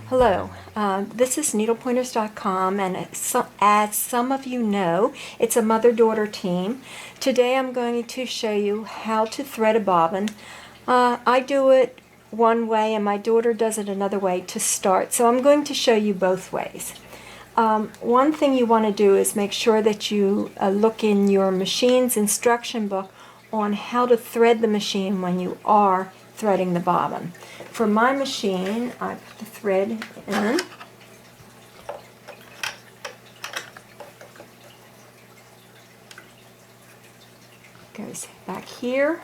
Hello, this is needlepointers.com, and as some of you know, it's a mother-daughter team. Today I'm going to show you how to thread a bobbin. I do it one way and my daughter does it another way to start, so I'm going to show you both ways. One thing you want to do is make sure that you look in your machine's instruction book on how to thread the machine when you are threading the bobbin. For my machine, I put the thread in. Goes back here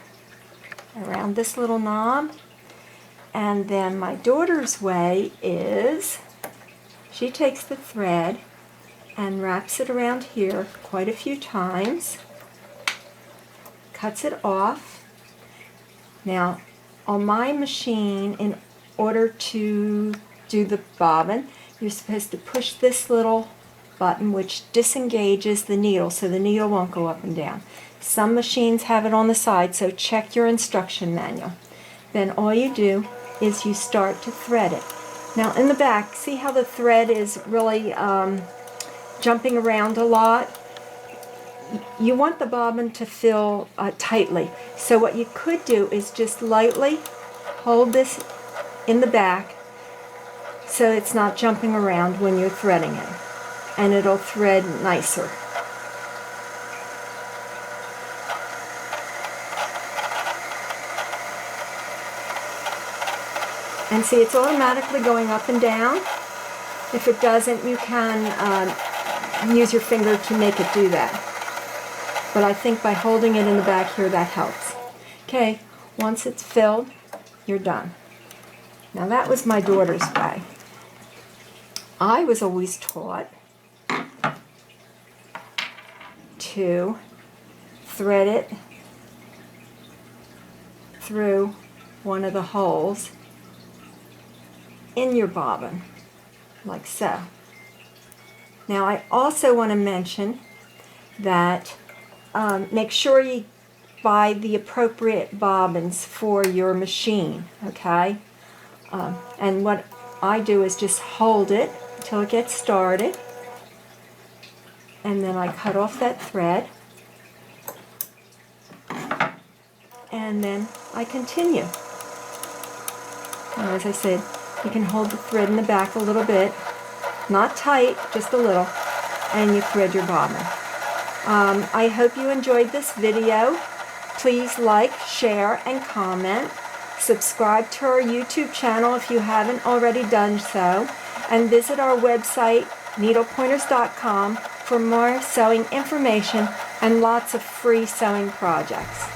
around this little knob, and then my daughter's way is she takes the thread and wraps it around here quite a few times, cuts it off. Now on my machine, in order to do the bobbin, you're supposed to push this little button which disengages the needle so the needle won't go up and down. Some machines have it on the side, so check your instruction manual. Then all you do is you start to thread it. Now in the back, see how the thread is really jumping around a lot? You want the bobbin to fill tightly. So what you could do is just lightly hold this in the back so it's not jumping around when you're threading it, and it'll thread nicer. And see, it's automatically going up and down. If it doesn't, you can use your finger to make it do that. But I think by holding it in the back here, that helps. Okay, once it's filled, you're done. Now that was my daughter's way. I was always taught to thread it through one of the holes in your bobbin, like so. Now I also want to mention that make sure you buy the appropriate bobbins for your machine, okay? And what I do is just hold it until it gets started, and then I cut off that thread, and then I continue. And as I said, you can hold the thread in the back a little bit, not tight, just a little, and you thread your bobbin. I hope you enjoyed this video. Please like, share, and comment. Subscribe to our YouTube channel if you haven't already done so. And visit our website, needlepointers.com, for more sewing information and lots of free sewing projects.